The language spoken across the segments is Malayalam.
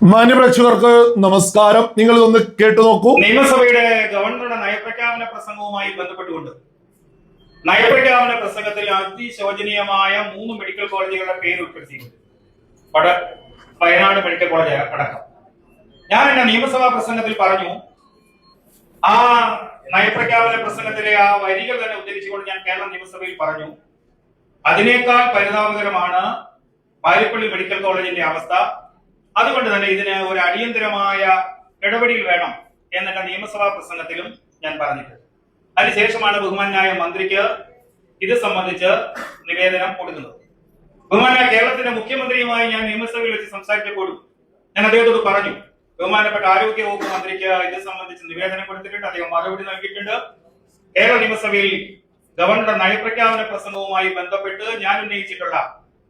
മാന്യപ്രേക്ഷകർക്ക് നമസ്കാരം. നിങ്ങൾ ഇതൊന്ന് കേട്ടു നോക്കൂ. നിയമസഭയുടെ ഗവർണറുടെ നയപ്രഖ്യാപന പ്രസംഗവുമായി ബന്ധപ്പെട്ടുകൊണ്ട് നയപ്രഖ്യാപന പ്രസംഗത്തിൽ അതിശോചനീയമായ 3 മെഡിക്കൽ കോളേജുകളുടെ പേര് ഉൾപ്പെടുത്തിയിട്ടുണ്ട്. വയനാട് മെഡിക്കൽ കോളേജ് അടക്കം. ഞാൻ എന്റെ നിയമസഭാ പ്രസംഗത്തിൽ പറഞ്ഞു, ആ നയപ്രഖ്യാപന പ്രസംഗത്തിലെ ആ വരികൾ തന്നെ ഉദ്ധരിച്ചുകൊണ്ട് ഞാൻ കേരള നിയമസഭയിൽ പറഞ്ഞു, അതിനേക്കാൾ പരിതാപകരമാണ് പാരിപ്പള്ളി മെഡിക്കൽ കോളേജിന്റെ അവസ്ഥ. അതുകൊണ്ട് തന്നെ ഇതിന് ഒരു അടിയന്തരമായ ഇടപെടൽ വേണം എന്നെ നിയമസഭാ പ്രസംഗത്തിലും ഞാൻ പറഞ്ഞിട്ടുണ്ട്. അതിനുശേഷമാണ് ബഹുമാന്യായ മന്ത്രിക്ക് ഇത് സംബന്ധിച്ച് നിവേദനം കൊടുക്കുന്നത്. ബഹുമാന്യ കേരളത്തിന്റെ മുഖ്യമന്ത്രിയുമായി ഞാൻ നിയമസഭയിൽ വെച്ച് സംസാരിച്ചപ്പോഴും ഞാൻ അദ്ദേഹത്തോട് പറഞ്ഞു, ബഹുമാനപ്പെട്ട ആരോഗ്യ വകുപ്പ് മന്ത്രിക്ക് ഇത് സംബന്ധിച്ച് നിവേദനം കൊടുത്തിട്ടുണ്ട്, അദ്ദേഹം മറുപടി നൽകിയിട്ടുണ്ട്. കേരള നിയമസഭയിൽ ഗവർണറുടെ നയപ്രഖ്യാപന പ്രസംഗവുമായി ബന്ധപ്പെട്ട് ഞാൻ ഉന്നയിച്ചിട്ടുള്ള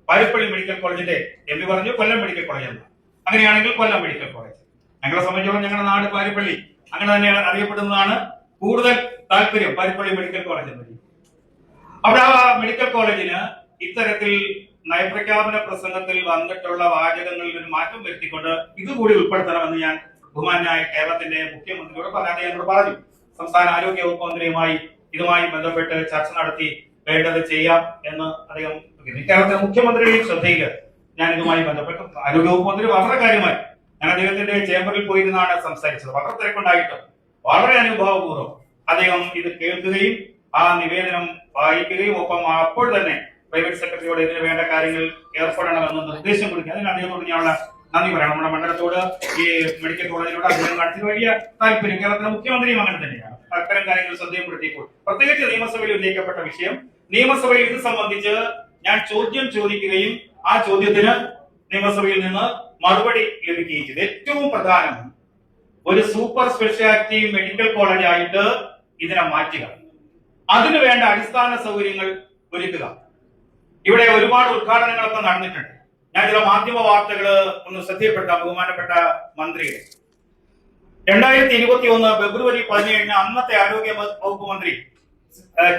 പാരിപ്പള്ളി മെഡിക്കൽ കോളേജിന്റെ എം പറഞ്ഞു കൊല്ലം മെഡിക്കൽ കോളേജ് എന്ന്. അങ്ങനെയാണെങ്കിൽ കൊല്ലം മെഡിക്കൽ കോളേജ്. ഞങ്ങളെ സംബന്ധിച്ചോളം ഞങ്ങളുടെ നാട് പാരിപ്പള്ളി അങ്ങനെ തന്നെയാണ് അറിയപ്പെടുന്നതാണ്. കൂടുതൽ താല്പര്യം പാരിപ്പള്ളി മെഡിക്കൽ കോളേജ് എന്ന്. അവിടെ ആ മെഡിക്കൽ കോളേജിന് ഇത്തരത്തിൽ നയപ്രഖ്യാപന പ്രസംഗത്തിൽ വന്നിട്ടുള്ള വാചകങ്ങളിൽ ഒരു മാറ്റം വരുത്തിക്കൊണ്ട് ഇതുകൂടി ഉൾപ്പെടുത്തണമെന്ന് ഞാൻ ബഹുമാനായ കേരളത്തിന്റെ മുഖ്യമന്ത്രിയോട് എന്നോട് പറഞ്ഞു. സംസ്ഥാന ആരോഗ്യ വകുപ്പ് മന്ത്രിയുമായി ഇതുമായി ബന്ധപ്പെട്ട് ചർച്ച നടത്തി വേണ്ടത് ചെയ്യാം എന്ന് അദ്ദേഹം കേരളത്തിലെ മുഖ്യമന്ത്രിയുടെ ശ്രദ്ധയിൽ ഞാൻ ഇതുമായി ബന്ധപ്പെട്ട് ആരോഗ്യവകുപ്പ് മന്ത്രി വളരെ കാര്യമായി ഞാൻ അദ്ദേഹത്തിന്റെ ചേംബറിൽ പോയിരുന്നാണ് സംസാരിച്ചത്. വളരെ തിരക്കുണ്ടായിട്ട് വളരെ അനുഭാവപൂർവ്വം അദ്ദേഹം ഇത് കേൾക്കുകയും ആ നിവേദനം വായിക്കുകയും ഒപ്പം അപ്പോൾ തന്നെ പ്രൈവറ്റ് സെക്രട്ടറിയോട് ഇതിന് വേണ്ട കാര്യങ്ങൾ ഏർപ്പെടണമെന്ന് നിർദ്ദേശം കൊടുക്കുക. അതിന് അദ്ദേഹത്തോട് ഞാനുള്ള നന്ദി പറയാം. നമ്മുടെ മണ്ഡലത്തോട് ഈ മെഡിക്കൽ കോളേജിനോട് അദ്ദേഹം കാണിച്ചത് വലിയ താല്പര്യം. കേരളത്തിലെ മുഖ്യമന്ത്രിയും അങ്ങനെ തന്നെയാണ്. അത്തരം കാര്യങ്ങൾ ശ്രദ്ധയപ്പെടുത്തിയപ്പോൾ പ്രത്യേകിച്ച് നിയമസഭയിൽ ഉന്നയിക്കപ്പെട്ട വിഷയം, നിയമസഭയിൽ ഇത് സംബന്ധിച്ച് ഞാൻ ചോദ്യം ചോദിക്കുകയും ആ ചോദ്യത്തിന് നിയമസഭയിൽ നിന്ന് മറുപടി ലഭിക്കുകയും ചെയ്തു. ഏറ്റവും പ്രധാനം ഒരു സൂപ്പർ സ്പെഷ്യാലിറ്റി മെഡിക്കൽ കോളേജ് ആയിട്ട് ഇതിനെ മാറ്റുക, അതിനു വേണ്ട അടിസ്ഥാന സൗകര്യങ്ങൾ ഒരുക്കുക. ഇവിടെ ഒരുപാട് ഉദ്ഘാടനങ്ങളൊക്കെ നടന്നിട്ടുണ്ട്. ഞാൻ ചില മാധ്യമ വാർത്തകള് ഒന്ന് ശ്രദ്ധയപ്പെടുത്താം. ബഹുമാനപ്പെട്ട മന്ത്രിയുടെ 2021 ഫെബ്രുവരി 17 അന്നത്തെ ആരോഗ്യ വകുപ്പ് മന്ത്രി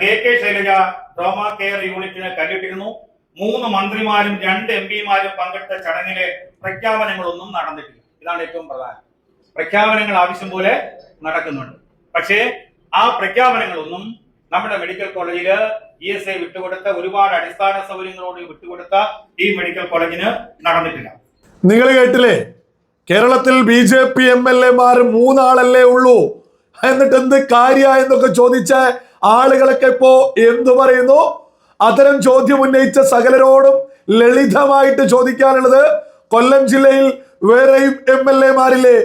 കെ ശൈലജ ട്രോമ കെയർ യൂണിറ്റിന് കല്ലിട്ടിരുന്നു. 3 മന്ത്രിമാരും 2 എംപിമാരും പങ്കെടുത്ത ചടങ്ങിലെ പ്രഖ്യാപനങ്ങളൊന്നും നടന്നിട്ടില്ല. ഇതാണ് ഏറ്റവും പ്രധാനം. പ്രഖ്യാപനങ്ങൾ ആവശ്യം പോലെ നടക്കുന്നുണ്ട്, പക്ഷേ ആ പ്രഖ്യാപനങ്ങളൊന്നും നമ്മുടെ മെഡിക്കൽ കോളേജില് ESI വിട്ടുകൊടുത്ത ഒരുപാട് അടിസ്ഥാന സൗകര്യങ്ങളോട് വിട്ടുകൊടുത്ത ഈ മെഡിക്കൽ കോളേജിന് നടന്നിട്ടില്ല. നിങ്ങൾ കേട്ടില്ലേ, കേരളത്തിൽ BJP MLA 3 ആളല്ലേ ഉള്ളൂ, എന്നിട്ട് എന്ത് കാര്യ എന്നൊക്കെ ചോദിച്ച ആളുകളൊക്കെ ഇപ്പോ എന്തു പറയുന്നു? അത്തരം ചോദ്യം ഉന്നയിച്ച സകലരോടും ലളിതമായിട്ട് ചോദിക്കാനുള്ളത്, കൊല്ലം ജില്ലയിൽ വേറെയും MLA മാരില്ലേ?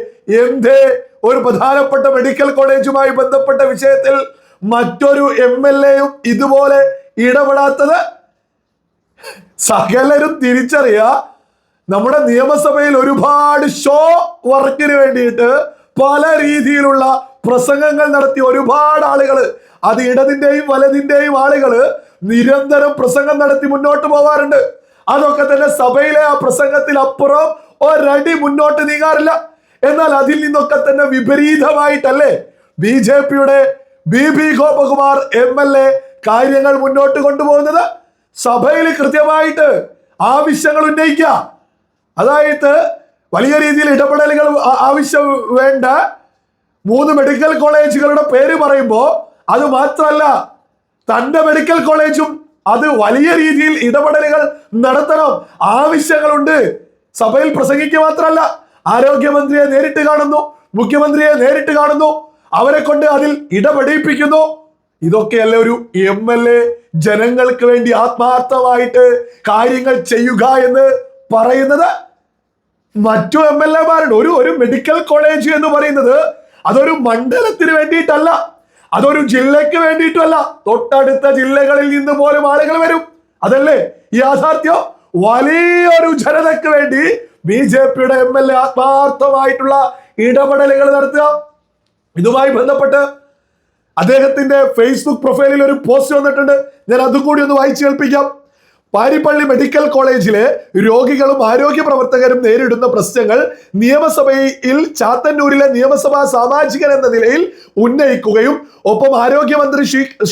എന്തേ ഒരു പ്രധാനപ്പെട്ട മെഡിക്കൽ കോളേജുമായി ബന്ധപ്പെട്ട വിഷയത്തിൽ മറ്റൊരു MLA ഇതുപോലെ ഇടപെടാത്തത്? സകലരും തിരിച്ചറിയ, നമ്മുടെ നിയമസഭയിൽ ഒരുപാട് ഷോ വർക്കിന് വേണ്ടിയിട്ട് പല രീതിയിലുള്ള പ്രസംഗങ്ങൾ നടത്തി ഒരുപാട് ആളുകൾ, അത് ഇടതിന്റെയും വലതിന്റെയും ആളുകൾ നിരന്തരം പ്രസംഗം നടത്തി മുന്നോട്ട് പോവാറുണ്ട്. അതൊക്കെ തന്നെ സഭയിലെ ആ പ്രസംഗത്തിൽ അപ്പുറം ഒരടി മുന്നോട്ട് നീങ്ങാറില്ല. എന്നാൽ അതിൽ നിന്നൊക്കെ തന്നെ വിപരീതമായിട്ടല്ലേ BJPയുടെ BB ഗോപകുമാർ MLA കാര്യങ്ങൾ മുന്നോട്ട് കൊണ്ടുപോകുന്നത്? സഭയിൽ കൃത്യമായിട്ട് ആവശ്യങ്ങൾ ഉന്നയിക്കുക, അതായത് വലിയ രീതിയിൽ ഇടപെടലുകൾ ആവശ്യം വേണ്ട 3 മെഡിക്കൽ കോളേജുകളുടെ പേര് പറയുമ്പോൾ അത് മാത്രമല്ല, തന്റെ മെഡിക്കൽ കോളേജും അത് വലിയ രീതിയിൽ ഇടപെടലുകൾ നടത്തണം, ആവശ്യങ്ങളുണ്ട്. സഭയിൽ പ്രസംഗിക്കുക മാത്രമല്ല, ആരോഗ്യമന്ത്രിയെ നേരിട്ട് കാണുന്നു, മുഖ്യമന്ത്രിയെ നേരിട്ട് കാണുന്നു, അവരെ കൊണ്ട് അതിൽ ഇടപെടിപ്പിക്കുന്നു. ഇതൊക്കെയല്ലേ ഒരു MLA ജനങ്ങൾക്ക് വേണ്ടി ആത്മാർത്ഥമായിട്ട് കാര്യങ്ങൾ ചെയ്യുക എന്ന് പറയുന്നത്? മറ്റു MLA മാരുണ്ട്. ഒരു മെഡിക്കൽ കോളേജ് എന്ന് പറയുന്നത് അതൊരു മണ്ഡലത്തിന് വേണ്ടിയിട്ടല്ല, അതൊരു ജില്ലയ്ക്ക് വേണ്ടിയിട്ടുമല്ല, തൊട്ടടുത്ത ജില്ലകളിൽ നിന്ന് പോലും ആളുകൾ വരും. അതല്ലേ യാഥാർത്ഥ്യം? വലിയൊരു ജനതയ്ക്ക് വേണ്ടി BJPയുടെ MLA ആത്മാർത്ഥമായിട്ടുള്ള ഇടപെടലുകൾ നടത്തുക. ഇതുമായി ബന്ധപ്പെട്ട് അദ്ദേഹത്തിന്റെ ഫേസ്ബുക്ക് പ്രൊഫൈലിൽ ഒരു പോസ്റ്റ് വന്നിട്ടുണ്ട്. ഞാൻ അതും കൂടി ഒന്ന് വായിച്ചു കേൾപ്പിക്കാം. പാരിപ്പള്ളി മെഡിക്കൽ കോളേജിലെ രോഗികളും ആരോഗ്യ പ്രവർത്തകരും നേരിടുന്ന പ്രശ്നങ്ങൾ നിയമസഭയിൽ ചാത്തന്നൂരിലെ നിയമസഭാ സാമാജികൻ എന്ന നിലയിൽ ഉന്നയിക്കുകയും ഒപ്പം ആരോഗ്യമന്ത്രി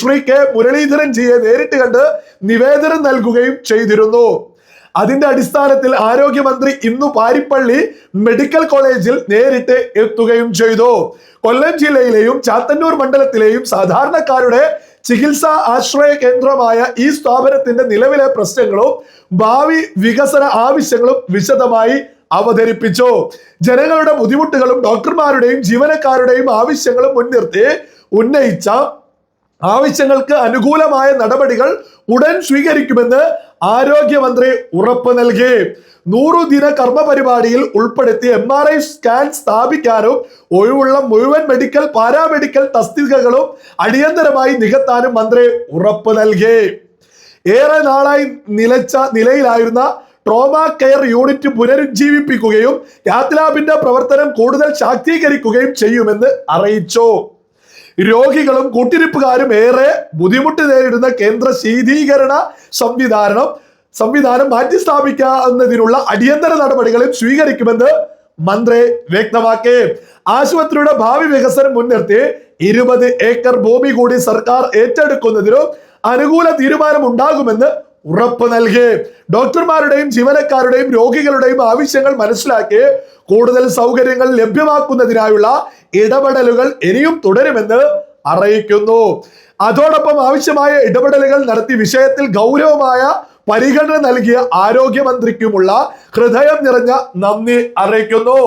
ശ്രീ K മുരളീധരൻ ജിയെ നേരിട്ട് കണ്ട് നിവേദനം നൽകുകയും ചെയ്തിരുന്നു. അതിന്റെ അടിസ്ഥാനത്തിൽ ആരോഗ്യമന്ത്രി ഇന്നു പാരിപ്പള്ളി മെഡിക്കൽ കോളേജിൽ നേരിട്ട് എത്തുകയും ചെയ്തു. കൊല്ലം ജില്ലയിലെയും ചാത്തന്നൂർ മണ്ഡലത്തിലെയും സാധാരണക്കാരുടെ ചികിത്സാ ആശ്രയ കേന്ദ്രമായ ഈ സ്ഥാപനത്തിന്റെ നിലവിലെ പ്രശ്നങ്ങളും ഭാവി വികസന ആവശ്യങ്ങളും വിശദമായി അവതരിപ്പിച്ചു. ജനങ്ങളുടെ ബുദ്ധിമുട്ടുകളും ഡോക്ടർമാരുടെയും ജീവനക്കാരുടെയും ആവശ്യങ്ങളും മുൻനിർത്തി ഉന്നയിച്ച ആവശ്യങ്ങൾക്ക് അനുകൂലമായ നടപടികൾ ഉടൻ സ്വീകരിക്കുമെന്ന് ആരോഗ്യമന്ത്രി ഉറപ്പ് നൽകി. 100 ദിന കർമ്മ പരിപാടിയിൽ ഉൾപ്പെടുത്തി MRI സ്കാൻ സ്ഥാപിക്കാനും ഒഴിവുള്ള മുഴുവൻ മെഡിക്കൽ പാരാമെഡിക്കൽ തസ്തികകളും അടിയന്തരമായി നികത്താനും മന്ത്രി ഉറപ്പ് നൽകി. ഏറെ നാളായി നിലയിലായിരുന്ന ട്രോമ കെയർ യൂണിറ്റ് പുനരുജ്ജീവിപ്പിക്കുകയും കാത്ത് ലാബിന്റെ പ്രവർത്തനം കൂടുതൽ ശാക്തീകരിക്കുകയും ചെയ്യുമെന്ന് അറിയിച്ചു. രോഗികളും കൂട്ടിരിപ്പുകാരും ഏറെ ബുദ്ധിമുട്ട് നേരിടുന്ന കേന്ദ്ര ശീതീകരണ സംവിധാനം മാറ്റി സ്ഥാപിക്കുന്നതിനുള്ള അടിയന്തര നടപടികളും സ്വീകരിക്കുമെന്ന് മന്ത്രി വ്യക്തമാക്കി. ആശുപത്രിയുടെ ഭാവി വികസനം മുൻനിർത്തി 20 ഏക്കർ ഭൂമി കൂടി സർക്കാർ ഏറ്റെടുക്കുന്നതിനും അനുകൂല തീരുമാനം ഉണ്ടാകുമെന്ന് ഉറപ്പ് നൽകി. ഡോക്ടർമാരുടെയും ജീവനക്കാരുടെയും രോഗികളുടെയും ആവശ്യങ്ങൾ മനസ്സിലാക്കി കൂടുതൽ സൗകര്യങ്ങൾ ലഭ്യമാക്കുന്നതിനായുള്ള ഇടപെടലുകൾ ഇനിയും തുടരുമെന്ന് അറിയിക്കുന്നു. അതോടൊപ്പം ആവശ്യമായ ഇടപെടലുകൾ നടത്തി വിഷയത്തിൽ ഗൗരവമായ പരിഗണന നൽകിയ ആരോഗ്യമന്ത്രിക്കുമുള്ള ഹൃദയം നിറഞ്ഞ നന്ദി അറിയിക്കുന്നു.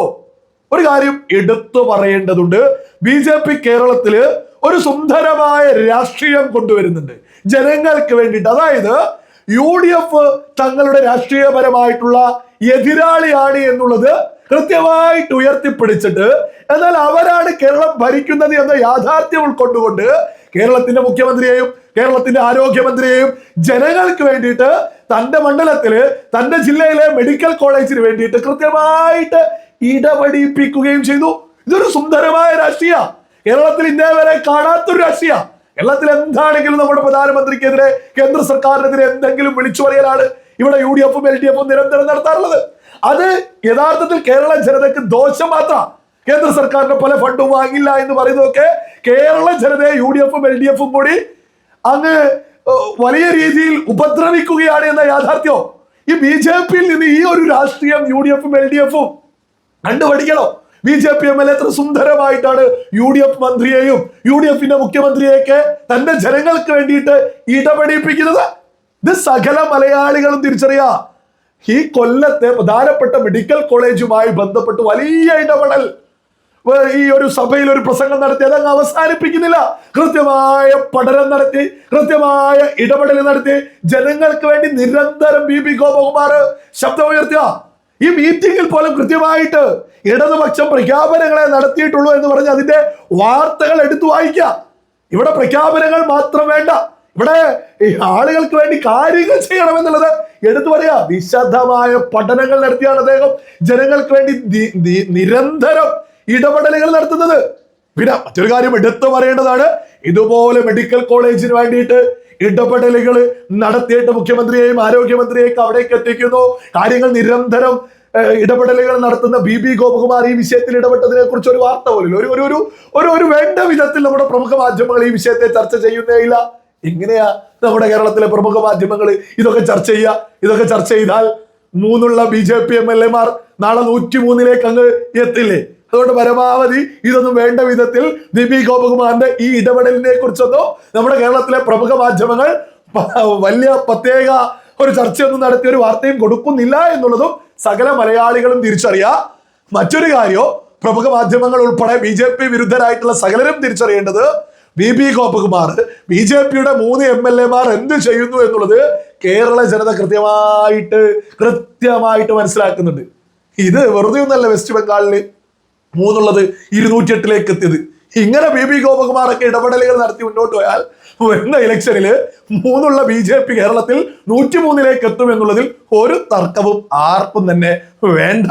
ഒരു കാര്യം എടുത്തു പറയേണ്ടതുണ്ട്. BJP കേരളത്തില് ഒരു സുന്ദരമായ രാഷ്ട്രീയം കൊണ്ടുവരുന്നുണ്ട് ജനങ്ങൾക്ക് വേണ്ടിയിട്ട്. അതായത് UDF തങ്ങളുടെ രാഷ്ട്രീയപരമായിട്ടുള്ള എതിരാളിയാണ് എന്നുള്ളത് കൃത്യമായിട്ട് ഉയർത്തിപ്പിടിച്ചിട്ട്, എന്നാൽ അവരാണ് കേരളം ഭരിക്കുന്നത് എന്ന യാഥാർത്ഥ്യം ഉൾക്കൊണ്ടുകൊണ്ട് കേരളത്തിന്റെ മുഖ്യമന്ത്രിയെയും കേരളത്തിന്റെ ആരോഗ്യമന്ത്രിയെയും ജനങ്ങൾക്ക് വേണ്ടിയിട്ട് തന്റെ മണ്ഡലത്തില് തന്റെ ജില്ലയിലെ മെഡിക്കൽ കോളേജിന് വേണ്ടിയിട്ട് കൃത്യമായിട്ട് ഇടപെടിപ്പിക്കുകയും ചെയ്തു. ഇതൊരു സുന്ദരമായ രാഷ്ട്രീയ, കേരളത്തിൽ ഇന്നേ വരെ കാണാത്തൊരു രാഷ്ട്രീയ. കേരളത്തിൽ എന്താണെങ്കിലും നമ്മുടെ പ്രധാനമന്ത്രിക്കെതിരെ കേന്ദ്ര സർക്കാരിനെതിരെ എന്തെങ്കിലും വിളിച്ചു പറയലാണ് ഇവിടെ UDF-ഉം LDF-ഉം നിരന്തരം നടത്താറുള്ളത്. അത് യഥാർത്ഥത്തിൽ കേരള ജനതയ്ക്ക് ദോഷം മാത്രം. കേന്ദ്ര സർക്കാരിന്റെ പല ഫണ്ടും വാങ്ങില്ല എന്ന് പറയുന്നതൊക്കെ കേരള ജനതയെ UDF-ഉം LDF-ഉം കൂടി അങ്ങ് വലിയ രീതിയിൽ ഉപദ്രവിക്കുകയാണ് എന്ന യാഥാർത്ഥ്യം. ഈ BJP-യിൽ നിന്ന് ഈ ഒരു രാഷ്ട്രീയം UDF-ഉം LDF-ഉം കണ്ടുപഠിക്കണോ? BJP MLA എത്ര സുന്ദരമായിട്ടാണ് UDF മന്ത്രിയെയും UDF-ന്റെ മുഖ്യമന്ത്രിയെയൊക്കെ തന്റെ ജനങ്ങൾക്ക് വേണ്ടിയിട്ട് ഇടപെടിപ്പിക്കുന്നത്. ഇത് സകല മലയാളികളും തിരിച്ചറിയാ. ഈ കൊല്ലത്തെ പ്രധാനപ്പെട്ട മെഡിക്കൽ കോളേജുമായി ബന്ധപ്പെട്ട് വലിയ ഇടപെടൽ ഈ ഒരു സഭയിൽ ഒരു പ്രസംഗം നടത്തി അതങ്ങ് അവസാനിപ്പിക്കുന്നില്ല. കൃത്യമായ പഠനം നടത്തി, കൃത്യമായ ഇടപെടൽ നടത്തി ജനങ്ങൾക്ക് വേണ്ടി നിരന്തരം BB ഗോപകുമാർ ശബ്ദമുയർത്തുക. ഈ മീറ്റിംഗിൽ പോലും കൃത്യമായിട്ട് ഇടതുപക്ഷം പ്രഖ്യാപനങ്ങളെ നടത്തിയിട്ടുള്ളൂ എന്ന് പറഞ്ഞ് അതിന്റെ വാർത്തകൾ എടുത്തു വായിക്കുക. ഇവിടെ പ്രഖ്യാപനങ്ങൾ മാത്രം വേണ്ട, ഇവിടെ ആളുകൾക്ക് വേണ്ടി കാര്യങ്ങൾ ചെയ്യണമെന്നുള്ളത് എടുത്തു പറയാ. വിശദമായ പഠനങ്ങൾ നടത്തിയാണ് അദ്ദേഹം ജനങ്ങൾക്ക് വേണ്ടി നിരന്തരം ഇടപെടലുകൾ നടത്തുന്നത്. പിന്നെ മറ്റൊരു കാര്യം എടുത്തു പറയേണ്ടതാണ്, ഇതുപോലെ മെഡിക്കൽ കോളേജിന് വേണ്ടിയിട്ട് ഇടപെടലുകൾ നടത്തിയിട്ട് മുഖ്യമന്ത്രിയെയും ആരോഗ്യമന്ത്രിയെയും അവിടേക്ക് എത്തിക്കുന്നു. കാര്യങ്ങൾ നിരന്തരം ഇടപെടലുകൾ നടത്തുന്ന BB ഗോപകുമാർ ഈ വിഷയത്തിൽ ഇടപെട്ടതിനെ കുറിച്ച് ഒരു വാർത്ത പോലും ഒരു വേണ്ട വിധത്തിൽ നമ്മുടെ പ്രമുഖ മാധ്യമങ്ങൾ ഈ വിഷയത്തെ ചർച്ച ചെയ്യുന്നേ ഇല്ല. എങ്ങനെയാ നമ്മുടെ കേരളത്തിലെ പ്രമുഖ മാധ്യമങ്ങൾ ഇതൊക്കെ ചർച്ച ചെയ്യുക? ഇതൊക്കെ ചർച്ച ചെയ്താൽ 3 BJP MLA-മാർ നാളെ 103 അങ്ങ് എത്തില്ലേ? അതുകൊണ്ട് പരമാവധി ഇതൊന്നും വേണ്ട വിധത്തിൽ BB ഗോപകുമാറിന്റെ ഈ ഇടപെടലിനെ കുറിച്ചൊന്നും നമ്മുടെ കേരളത്തിലെ പ്രമുഖ മാധ്യമങ്ങൾ വലിയ പ്രത്യേക ഒരു ചർച്ചയൊന്നും നടത്തിയ ഒരു വാർത്തയും കൊടുക്കുന്നില്ല എന്നുള്ളതും സകല മലയാളികളും തിരിച്ചറിയാ. മറ്റൊരു കാര്യം, പ്രമുഖ മാധ്യമങ്ങൾ ഉൾപ്പെടെ BJP വിരുദ്ധരായിട്ടുള്ള സകലരും തിരിച്ചറിയേണ്ടത്, BB ഗോപകുമാർ BJP-യുടെ 3 MLA-മാർ എന്ത് ചെയ്യുന്നു എന്നുള്ളത് കേരള ജനത കൃത്യമായിട്ട് മനസ്സിലാക്കുന്നുണ്ട്. ഇത് വെറുതെ ഒന്നല്ല വെസ്റ്റ് ബംഗാളില് 3 208 എത്തിയത്. ഇങ്ങനെ BB ഗോപകുമാറൊക്കെ ഇടപെടലുകൾ നടത്തി മുന്നോട്ട് പോയാൽ വരുന്ന ഇലക്ഷനിൽ 3 BJP കേരളത്തിൽ 103 എത്തും എന്നുള്ളതിൽ ഒരു തർക്കവും ആർക്കും തന്നെ വേണ്ട.